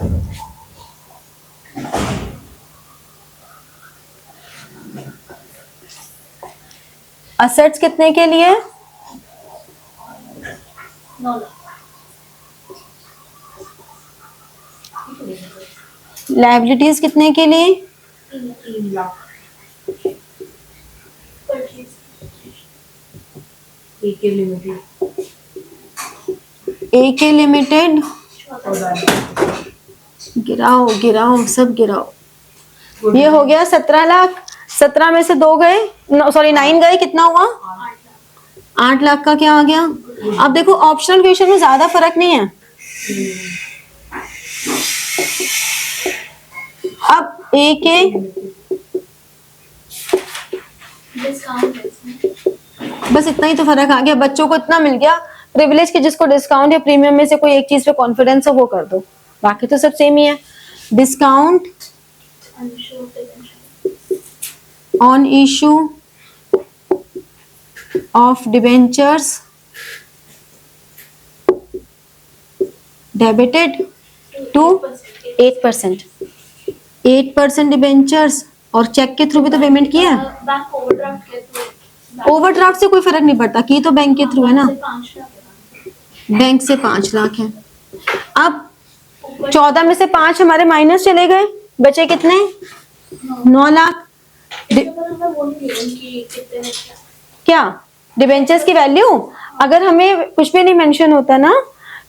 असेट्स कितने के लिए, 9 लाख। लायबिलिटीज कितने के लिए, 3 लाख। परचेज एक के लिमिटेड ए के लिमिटेड, 14 लाख। गिराओ गिराओ सब गिराओ। ये हो गया 17 लाख। 17 में से 2 गए, सॉरी 9 गए, कितना हुआ, 8 लाख का क्या आ गया। अब देखो ऑप्शनल क्वेश्चन में ज्यादा फर्क नहीं है। अब ए के डिस्काउंट है इसमें। बस इतना ही तो फर्क आ गया, बच्चों को इतना मिल गया प्रिविलेज कि जिसको डिस्काउंट या प्रीमियम में से कोई एक चीज पे कॉन्फिडेंस हो वो कर दो, बाकी तो सब सेम ही है। Discount on issue of debentures debited to 8%। 8% debentures, और चेक के थ्रू भी तो पेमेंट किया है। बैंक ओवरड्राफ्ट के थ्रू। ओवरड्राफ्ट से कोई फर्क नहीं पड़ता, की तो बैंक के थ्रू है ना, 5 लाख है। बैंक से 5 लाख है। अब 14 में से 5 हमारे माइनस चले गए, बचे कितने, 9 लाख। मैं बोल रही हूँ कि कितने में क्या डिबेंचर्स की वैल्यू, अगर हमें कुछ भी नहीं मेंशन होता ना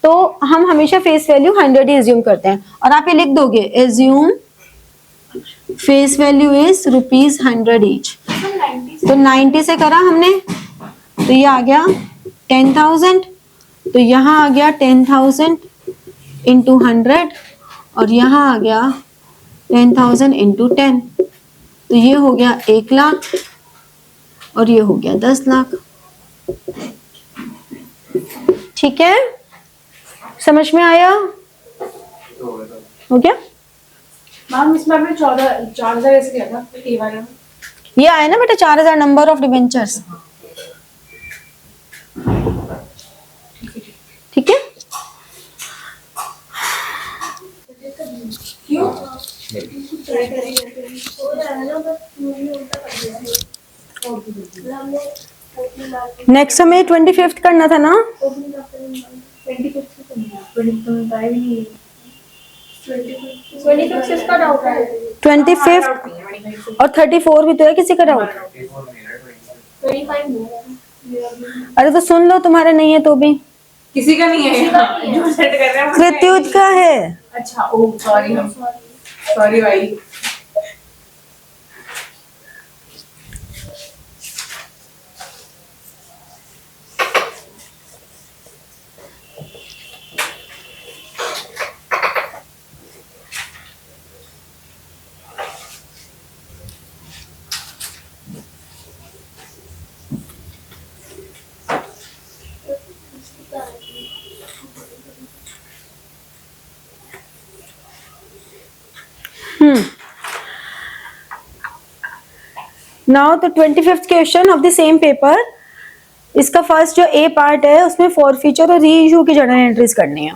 तो हम हमेशा फेस वैल्यू 100 ही एज्यूम करते हैं, और आप ये लिख दोगे assume face value is ₹100 each. तो 90 से करा हमने, तो ये आ गया 10,000, तो यहाँ आ गया 10,000 इंटू 100 और यहाँ आ गया 10,000 इंटू 10, तो ये हो गया 1 लाख और ये हो गया 10 लाख। ठीक है, समझ में आया, हो गया। मैम इसमें आपने 4,000 ऐसे किया था ए वाले में। ये आया ना बेटा 4,000 नंबर ऑफ डिबेंचर्स। ठीक है, क्यों? ट्राई करेंगे हो रहा है ना, बस मूवी उल्टा कर दिया है। हमने नेक्स्ट हमें 25th करना था ना, ओपनिंग आफ्टर 25 से करना है। 25 इसका डाउट है। 25th और 34 भी तो है किसी का डाउट। 25 नहीं अरे तो सुन लो, तुम्हारे नहीं है तो भी। किसी का नहीं है जो सेट कर रहे हैं मुझे कृत्युत का है। अच्छा ओ सॉरी सॉरी भाई। नाउ तो 25th question of the same paper, इसका फर्स्ट जो ए पार्ट है उसमें फॉरफीचर और री इशू की जर्नल एंट्रीज करनी है।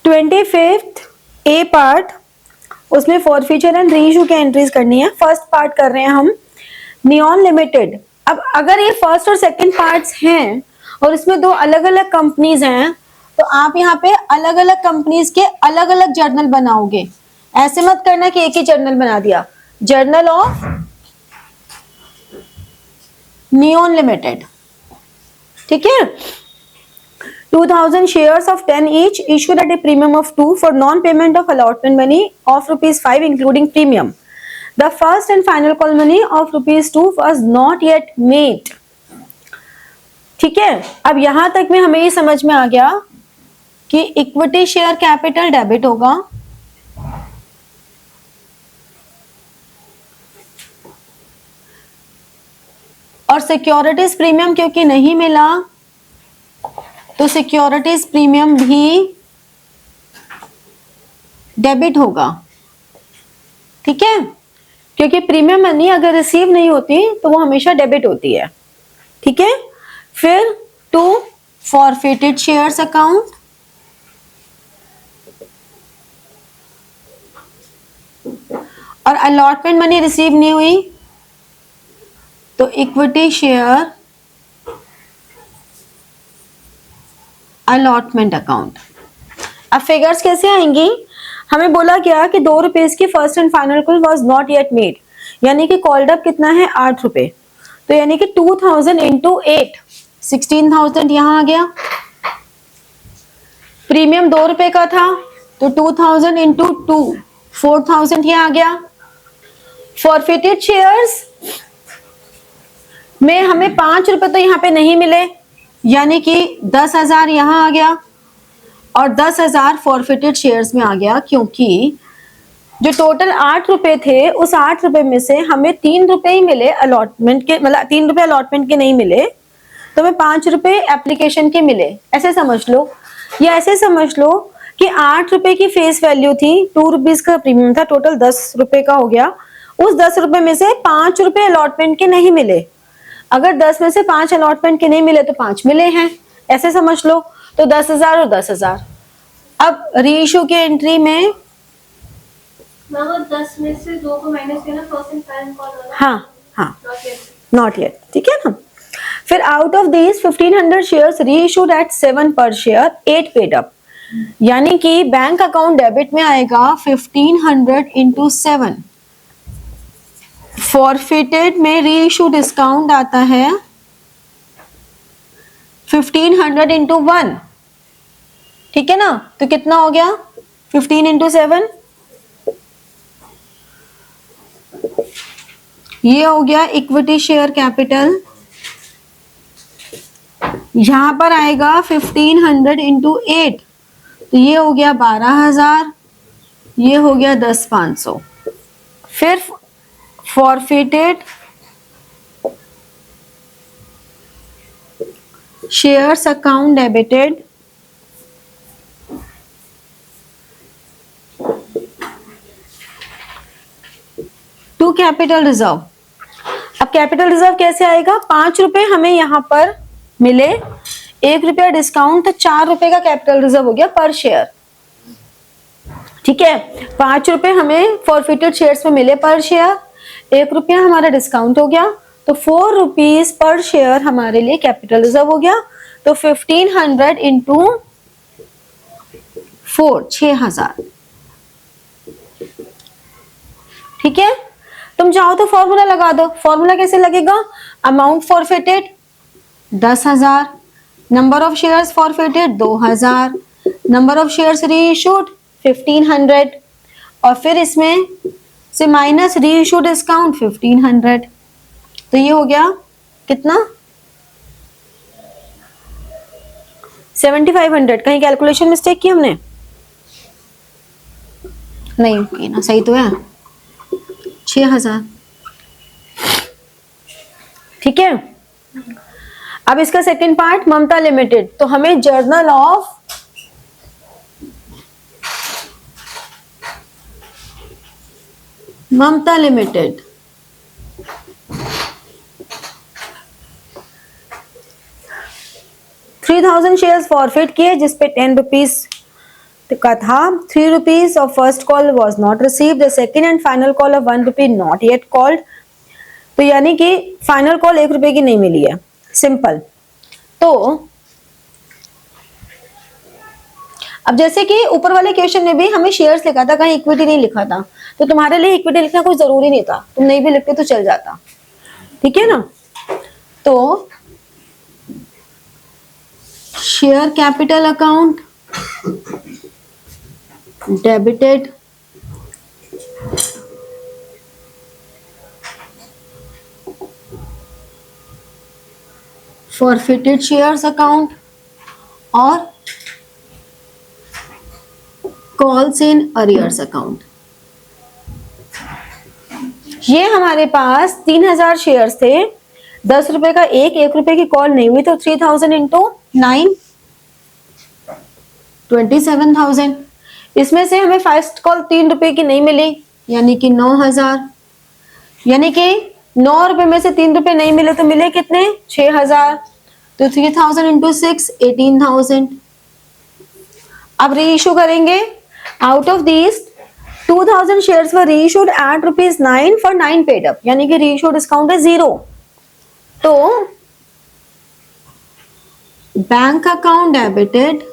ट्वेंटी फिफ्थ ए पार्ट, उसमें फॉरफीचर एंड री इशू की एंट्रीज करनी है। फर्स्ट पार्ट कर रहे हैं हम नियॉन लिमिटेड। अब अगर ये फर्स्ट और सेकंड पार्ट्स हैं और इसमें दो अलग अलग कंपनीज हैं, तो आप यहाँ पे अलग अलग कंपनीज के अलग अलग जर्नल बनाओगे। ऐसे मत करना कि एक ही जर्नल बना दिया। जर्नल ऑफ नियॉन लिमिटेड, ठीक है। 2000 shares of 10 each issued at a premium of 2 for non-payment of allotment money of ₹5 including premium. The first and final call money of ₹2 was not yet made. ठीक है, अब यहां तक में हमें ये समझ में आ गया कि इक्विटी शेयर कैपिटल डेबिट होगा, और सिक्योरिटीज प्रीमियम क्योंकि नहीं मिला तो सिक्योरिटीज प्रीमियम भी डेबिट होगा, ठीक है। क्योंकि प्रीमियम मनी अगर रिसीव नहीं होती तो वो हमेशा डेबिट होती है, ठीक है। फिर टू फॉरफिटेड शेयर्स अकाउंट, और अलॉटमेंट मनी रिसीव नहीं हुई तो इक्विटी शेयर अलॉटमेंट अकाउंट। अब फिगर्स कैसे आएंगी? हमें बोला गया कि ₹2 की first and final call was not yet made, यानी कि कॉल्ड अप कितना है ₹8, तो यानी कि 2000 इंटू 8 16,000 यहां आ गया। प्रीमियम ₹2 का था तो 2000 इंटू 2 4000 यहां आ गया। फॉरफिटेड शेयर्स में हमें ₹5 तो यहाँ पे नहीं मिले, यानी कि 10,000 यहां आ गया और 10,000 फॉरफिटेड शेयर्स में आ गया, क्योंकि जो टोटल ₹8 थे उस ₹8 में से हमें ₹3 ही मिले अलॉटमेंट के, मतलब ₹3 अलॉटमेंट के नहीं मिले, तो हमें ₹5 एप्लीकेशन के मिले। ऐसे समझ लो, या ऐसे समझ लो कि ₹8 की फेस वैल्यू थी, ₹2 का प्रीमियम था, टोटल ₹10 का हो गया। उस ₹10 में से ₹5 अलॉटमेंट के नहीं मिले। अगर 10 में से 5 अलॉटमेंट के नहीं मिले तो 5 मिले हैं, ऐसे समझ लो। तो 10,000 और 10,000। अब री इशू की एंट्री में मगर 10 में से 2 को माइनस करना, फर्स्ट एंड फाइनल कॉल वाला। हाँ नॉट येट। नॉट येट, ठीक है ना। फिर out of these 1500 shares reissued at 7 पर शेयर, 8 पेड अप, यानी कि बैंक अकाउंट डेबिट में आएगा 1500 इंटू 7। फॉरफिटेड में री इशू डिस्काउंट आता है 1500 इंटू 1, ठीक है ना। तो कितना हो गया 15 इंटू 7, ये हो गया इक्विटी शेयर कैपिटल। यहां पर आएगा 1500 इंटू 8, तो ये हो गया 12,000, ये हो गया 10,500। फिर forfeited shares account debited, to capital reserve. अब कैपिटल रिजर्व कैसे आएगा? ₹5 हमें यहां पर मिले, ₹1 डिस्काउंट, तो ₹4 का कैपिटल रिजर्व हो गया पर शेयर, ठीक है। ₹5 हमें फॉरफिटेड शेयर्स में मिले पर शेयर, ₹1 हमारा डिस्काउंट हो गया, तो ₹4 पर शेयर हमारे लिए कैपिटल रिजर्व हो गया। तो 1500 इंटू 4 6000, ठीक है। तुम चाहो तो फॉर्मूला लगा दो। फॉर्मूला कैसे लगेगा? Amount forfeited 10,000, number of shares forfeited 2,000, number of shares री इशूड 1500, और फिर इसमें से माइनस री इशू डिस्काउंट 1500, तो ये हो गया कितना 7500। कहीं कैलकुलेशन मिस्टेक की हमने? नहीं की ना, सही तो है 6000, ठीक है। अब इसका सेकंड पार्ट ममता लिमिटेड, तो हमें journal of Mamta limited, ₹3,000 shares forfeit किए, जिसपे ₹10 तो कहा था 3 rupees of first call was not received, the second and final call of 1 rupee not yet called. तो यानी कि फाइनल कॉल 1 रुपए की नहीं मिली है, सिंपल। तो अब जैसे कि ऊपर वाले क्वेश्चन में भी हमें शेयर्स लिखा था, कहीं इक्विटी नहीं लिखा था, तो तुम्हारे लिए इक्विटी लिखना कोई जरूरी नहीं था, तुम नहीं भी लिखते तो चल जाता, ठीक है ना। तो share capital account debited, forfeited shares account और कॉल्स इन अरियर्स अकाउंट। ये हमारे पास 3000 शेयर्स थे, 10 रुपए का 1 रुपए की कॉल नहीं हुई, तो 3000 इंटू 9 27,000। इसमें से हमें फर्स्ट कॉल 3 रुपए की नहीं मिली, यानी कि 9000, यानी कि 9 रुपए में से 3 रुपए नहीं मिले तो मिले कितने, 6000। तो 3000 इंटू 6 18,000। अब रीइशू करेंगे, out of these 2000 shares were reissued at ₹9 for 9 paid up, यानी कि रीइशू डिस्काउंट है 0। तो bank account debited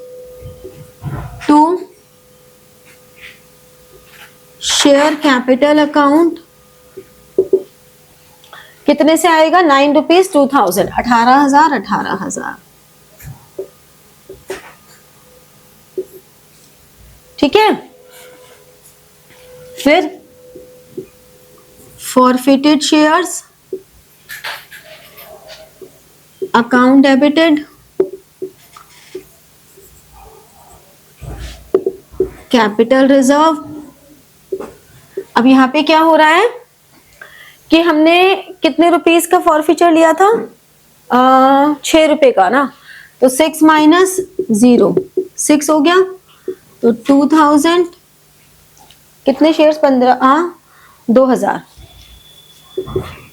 to share capital account कितने से आएगा, 9 रुपीज 2000, 18,000 18,000, ठीक है। फिर forfeited shares account debited capital reserve. अब यहां पे क्या हो रहा है कि हमने कितने रुपीस का फॉरफिचर लिया था, 6 रुपए का ना, तो 6 माइनस 0 6 हो गया, तो 2000 कितने शेयर्स 15 2000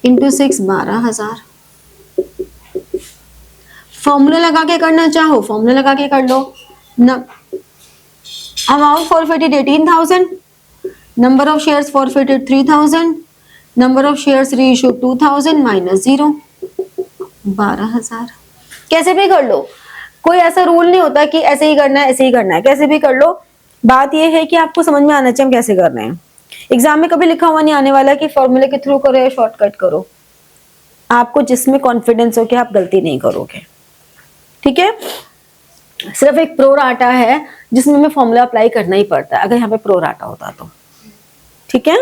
इंटू 6 12,000। फॉर्मूला लगा के करना चाहो फॉर्मूला लगा के कर लो। Amount forfeited 18,000, number of shares forfeited 3000, number of shares reissued 2000 minus 0 12,000। कैसे भी कर लो, कोई ऐसा रूल नहीं होता कि ऐसे ही करना है ऐसे ही करना है, कैसे भी कर लो। बात यह है कि आपको समझ में आना चाहिए हम कैसे कर रहे हैं। एग्जाम में कभी लिखा हुआ नहीं आने वाला कि फॉर्मूले के थ्रू करो या शॉर्टकट करो, आपको जिसमें कॉन्फिडेंस हो कि आप गलती नहीं करोगे, ठीक है। सिर्फ एक प्रो राटा है जिसमें हमें फॉर्मूला अप्लाई करना ही पड़ता है, अगर यहाँ पे प्रो राटा होता तो, ठीक है।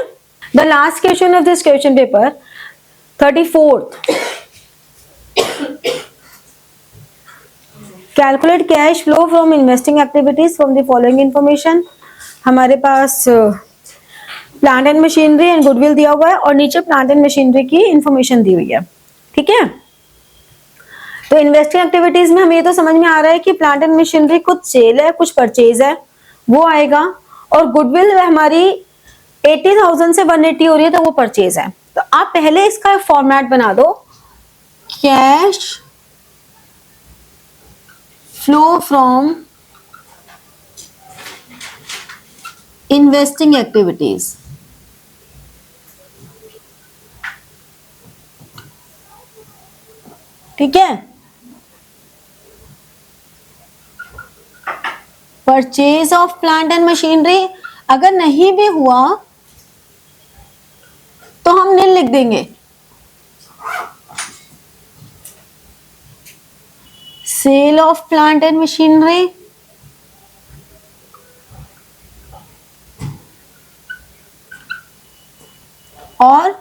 The last question of this question paper 34th, calculate cash flow from investing activities from the following information. हमारे पास plant and machinery and goodwill दिया हुआ है और नीचे प्लांट एंड मशीनरी की इंफॉर्मेशन दी हुई है, ठीक है। तो इन्वेस्टिंग एक्टिविटीज में हमें ये तो समझ में आ रहा है कि प्लांट एंड मशीनरी कुछ सेल है कुछ परचेज है, वो आएगा, और गुडविल हमारी 80,000 से 180 हो रही है तो वो परचेज है। तो आप पहले इसका फॉर्मेट बना दो, cash flow from investing activities, ठीक है। Purchase of plant and machinery अगर नहीं भी हुआ तो हम नील लिख देंगे, sale of plant and machinery और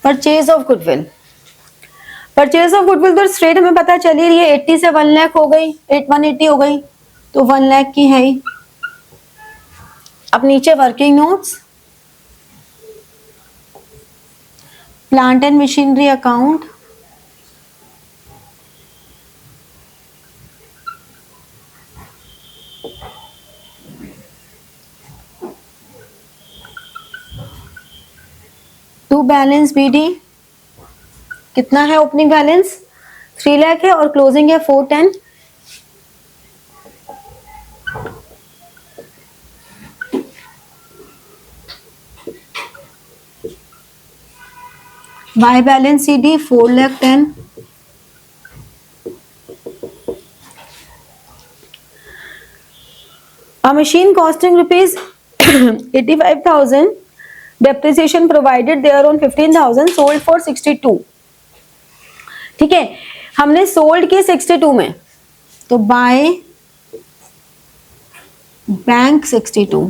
purchase of goodwill. Purchase of goodwill तो स्ट्रेट हमें पता चल ही रही है, 80 से 1 लाख हो गई, 180 हो गई, तो 1 लाख की है ही। अब नीचे working notes, plant and machinery account, to balance BD कितना है? ओपनिंग बैलेंस 3 लाख है और क्लोजिंग है 410। By balance CD 4,10,000। A machine costing rupees 85,000, depreciation provided there on 15,000, sold for 62। ठीक है, हमने सोल्ड की 62 में, तो बाय बैंक 62।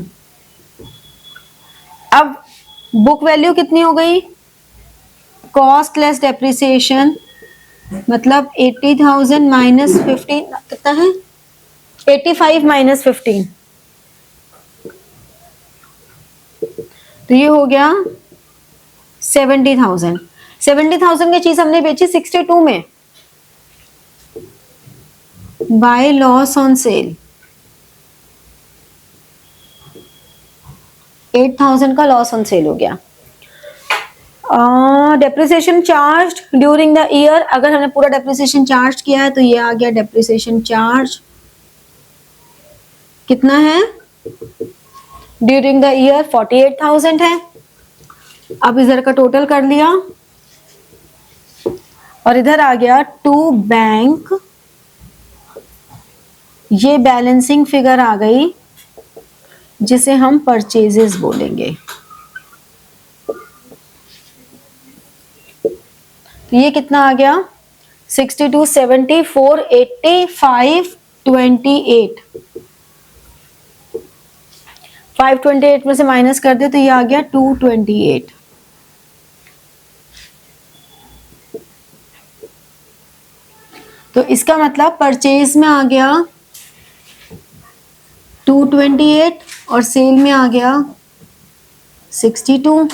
अब बुक वैल्यू कितनी हो गई? कॉस्ट लेस डेप्रिसिएशन, मतलब 80,000 माइनस 15 कितना है? 85 माइनस 15, तो ये हो गया 70,000। 70,000 की चीज हमने बेची 62 में, बाय लॉस ऑन सेल 8,000 का लॉस ऑन सेल हो गया। Depreciation charge during the year, अगर हमने पूरा डेप्रिसिएशन चार्ज किया है तो ये आ गया डेप्रिसिएशन चार्ज कितना है ड्यूरिंग द ईयर? 48,000 है। अब इधर का टोटल कर लिया और इधर आ गया टू बैंक, ये बैलेंसिंग फिगर आ गई जिसे हम परचेजेस बोलेंगे। ये कितना आ गया? 62, 70, 480, 528। 528 में से माइनस कर दे तो ये आ गया 228। तो इसका मतलब परचेज में आ गया 228 और सेल में आ गया 62।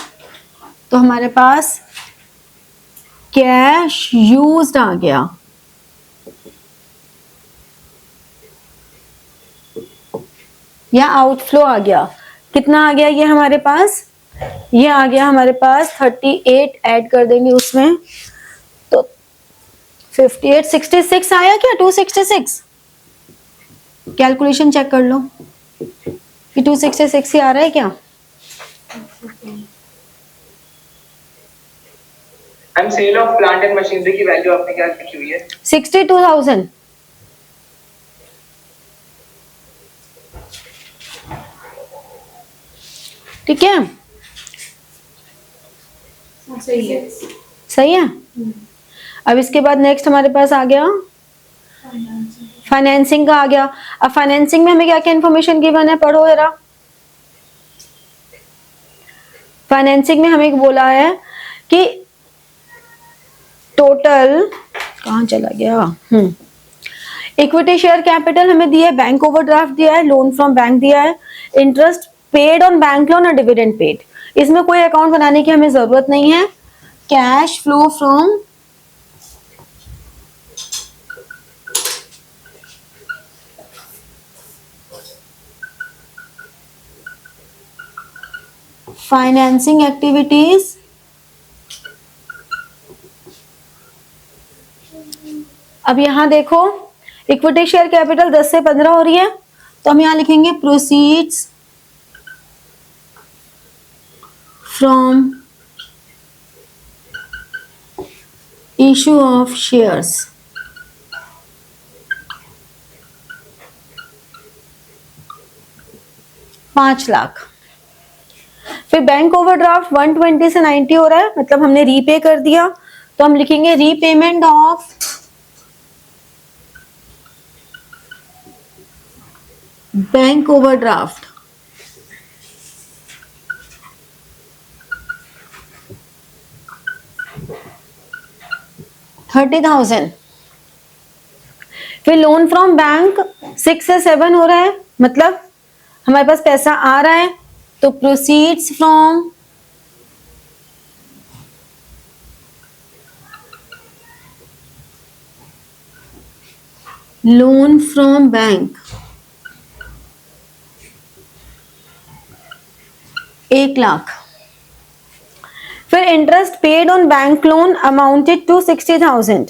तो हमारे पास कैश यूज्ड आ गया, या आउटफ्लो आ गया। कितना आ गया ये हमारे पास? ये आ गया हमारे पास 38, ऐड कर देंगे उसमें तो 58, 66 आया क्या? 266। कैलकुलेशन चेक कर लो कि 266 ही आ रहा है क्या? Ma'am sale of plant and machinery की वैल्यू आपने क्या लिखी हुई है? 62,000। ठीक है, सही है। सही है। अब इसके बाद नेक्स्ट हमारे पास आ गया फाइनेंसिंग का आ गया। अब फाइनेंसिंग में हमें क्या क्या इन्फॉर्मेशन गिवन है? पढ़ो जरा। फाइनेंसिंग में हमें बोला है कि टोटल कहाँ चला गया? इक्विटी शेयर कैपिटल हमें दिया है, बैंक ओवरड्राफ्ट दिया है, लोन फ्रॉम बैंक दिया है, interest paid on bank loan और डिविडेंड पेड। इसमें कोई अकाउंट बनाने की हमें जरूरत नहीं है। Cash flow from financing activities, अब यहां देखो इक्विटी शेयर कैपिटल 10 से 15 हो रही है, तो हम यहां लिखेंगे proceeds from issue of shares. $5 lakh. फिर बैंक ओवरड्राफ्ट 120 से 90 हो रहा है, मतलब हमने रीपे कर दिया, तो हम लिखेंगे रीपेमेंट ऑफ बैंक ओवरड्राफ्ट। $30,000। फिर लोन फ्रॉम बैंक 6 से 7 हो रहा है, मतलब हमारे पास पैसा आ रहा है, तो proceeds from loan from bank 1 lakh. फिर फिर interest paid on bank loan amounted to 60,000,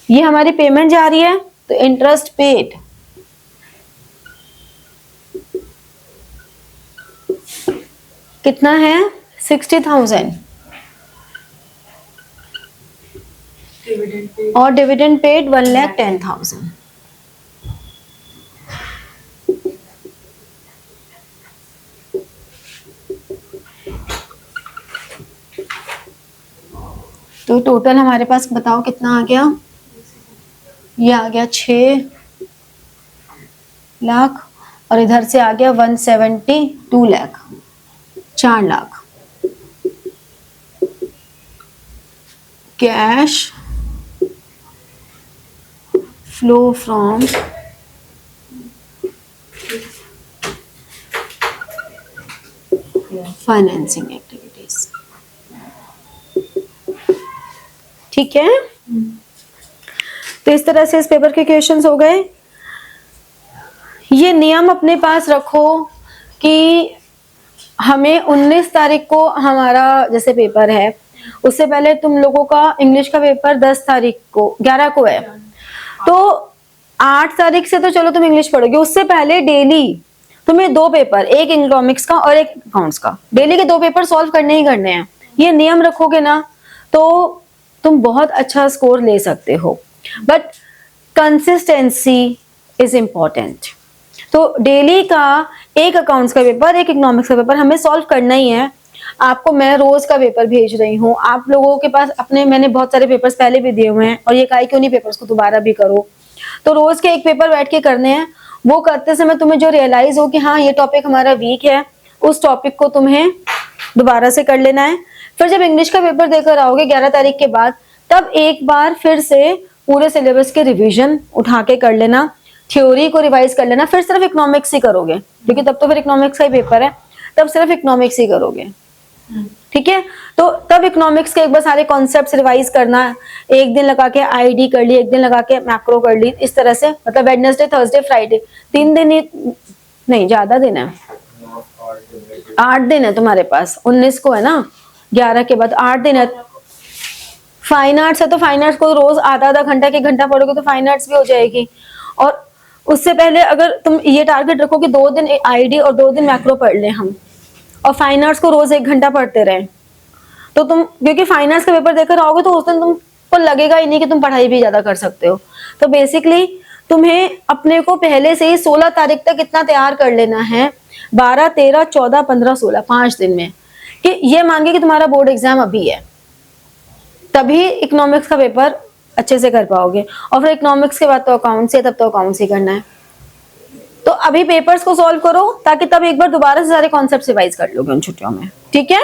ये हमारी पेमेंट जा रही है, तो इंटरेस्ट पेड कितना है 60,000, डिविडेंड पे और डिविडेंड पेड 1,10,000। तो टोटल हमारे पास बताओ कितना आ गया, ये आ गया 6 लाख और इधर से आ गया 172 lakh, 4 lakh cash flow from financing activities. ठीक है, तो इस तरह से इस पेपर के क्वेश्चंस हो गए। ये नियम अपने पास रखो कि हमें 19 तारीख को हमारा जैसे पेपर है, उससे पहले तुम लोगों का इंग्लिश का पेपर 10 तारीख को 11 को है, तो 8 तारीख से तो चलो तुम इंग्लिश पढ़ोगे, उससे पहले डेली तुम्हें 2 पेपर, एक इकोनॉमिक्स का और एक अकाउंट्स का, डेली के 2 पेपर सॉल्व करने ही करने हैं। ये नियम रखोगे ना तो तुम बहुत अच्छा स्कोर ले सकते हो, बट कंसिस्टेंसी इज इम्पोर्टेंट। तो डेली का एक अकाउंट्स का पेपर, एक इकोनॉमिक्स का पेपर हमें सॉल्व करना ही है। आपको मैं रोज का पेपर भेज रही हूँ, आप लोगों के पास अपने मैंने बहुत सारे पेपर्स पहले भी दिए हुए हैं, और ये कहा कि उन्हीं पेपर्स को दोबारा भी करो। तो रोज के एक पेपर बैठ के करने हैं, वो करते समय तुम्हें जो रियलाइज हो कि हाँ ये टॉपिक हमारा वीक है, उस टॉपिक को तुम्हें दोबारा से कर लेना है। फिर जब इंग्लिश का पेपर देकर आओगे 11 तारीख के बाद, तब एक बार फिर से पूरे सिलेबस के रिवीजन उठा के कर लेना, थ्योरी को रिवाइज कर लेना। फिर सिर्फ इकोनॉमिक्स ही करोगे, क्योंकि तब तो फिर इकोनॉमिक्स का ही पेपर है, तब सिर्फ इकोनॉमिक्स ही करोगे। ठीक है, तो तब इकोनॉमिक्स के एक बार सारे कॉन्सेप्ट्स रिवाइज करना, एक दिन लगा के आईडी कर ली, एक दिन लगा के मैक्रो कर ली, इस तरह से, मतलब वेडनेसडे थर्सडे फ्राइडे 3 दिन ही नहीं, ज्यादा दिन है, 8 दिन है तुम्हारे पास, 19 को है ना, 11 के बाद 8 दिन है। फाइन आर्ट्स है तो फाइन आर्ट्स को रोज आधा आधा घंटा के घंटा पढ़ोगे तो फाइन आर्ट्स भी हो जाएगी। और उससे पहले अगर तुम ये टारगेट रखो कि 2 दिन आईडी और 2 दिन मैक्रो पढ़ लें हम, और फाइन आर्ट्स को रोज 1 घंटा पढ़ते रहे, तो तुम, क्योंकि फाइन आर्ट्स का पेपर देकर आओगे तो उस दिन तुमको लगेगा ही नहीं कि तुम पढ़ाई भी ज्यादा कर सकते हो। तो बेसिकली तुम्हें अपने को पहले से ही 16 तारीख तक इतना तैयार कर लेना है, 12, 13, 14, 15, 16 5 दिन में, कि ये मांगे कि तुम्हारा बोर्ड एग्जाम अभी है, तभी इकोनॉमिक्स का पेपर अच्छे से कर पाओगे। और फिर इकोनॉमिक्स के बाद तो अकाउंट्स है, तब तो अकाउंट्स ही करना है। तो अभी पेपर्स को सॉल्व करो, ताकि तब एक बार दोबारा से सारे कॉन्सेप्ट रिवाइज कर लोगे उन छुट्टियों में। ठीक है।